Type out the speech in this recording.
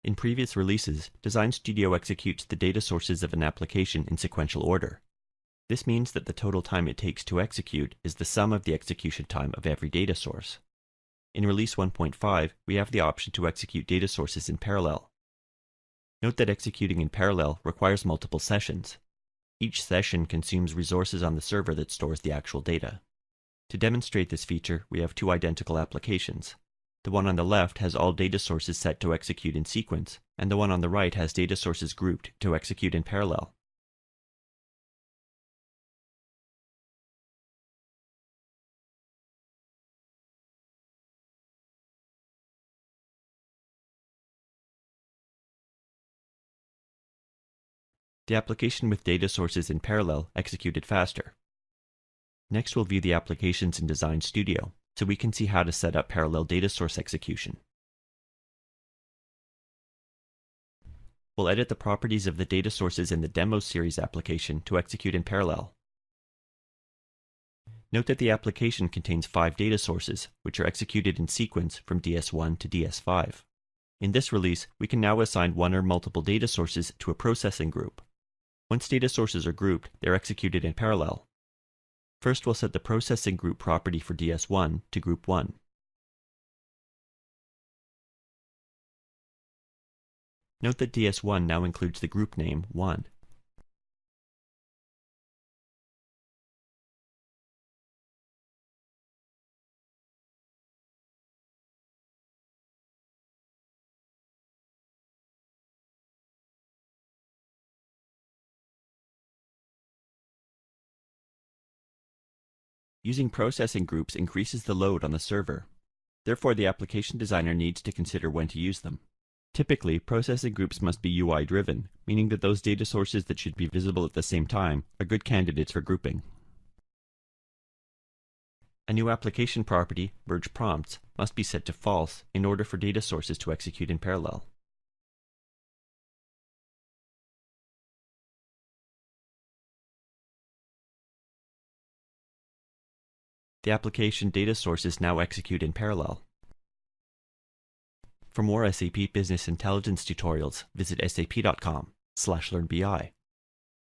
In previous releases, Design Studio executes the data sources of an application in sequential order. This means that the total time it takes to execute is the sum of the execution time of every data source. In Release 1.5, we have the option to execute data sources in parallel. Note that executing in parallel requires multiple sessions. Each session consumes resources on the server that stores the actual data. To demonstrate this feature, we have two identical applications. The one on the left has all data sources set to execute in sequence, and the one on the right has data sources grouped to execute in parallel. The application with data sources in parallel executed faster. Next, we'll view the applications in Design Studio, so we can see how to set up parallel data source execution. We'll edit the properties of the data sources in the Demo Series application to execute in parallel. Note that the application contains 5 data sources, which are executed in sequence from DS1 to DS5. In this release, we can now assign one or multiple data sources to a processing group. Once data sources are grouped, they're executed in parallel. First, we'll set the processing group property for DS1 to group 1. Note that DS1 now includes the group name 1. Using processing groups increases the load on the server. Therefore, the application designer needs to consider when to use them. Typically, processing groups must be UI-driven, meaning that those data sources that should be visible at the same time are good candidates for grouping. A new application property, merge prompts, must be set to false in order for data sources to execute in parallel. The application data sources now execute in parallel. For more SAP Business Intelligence tutorials, visit sap.com/learnbi.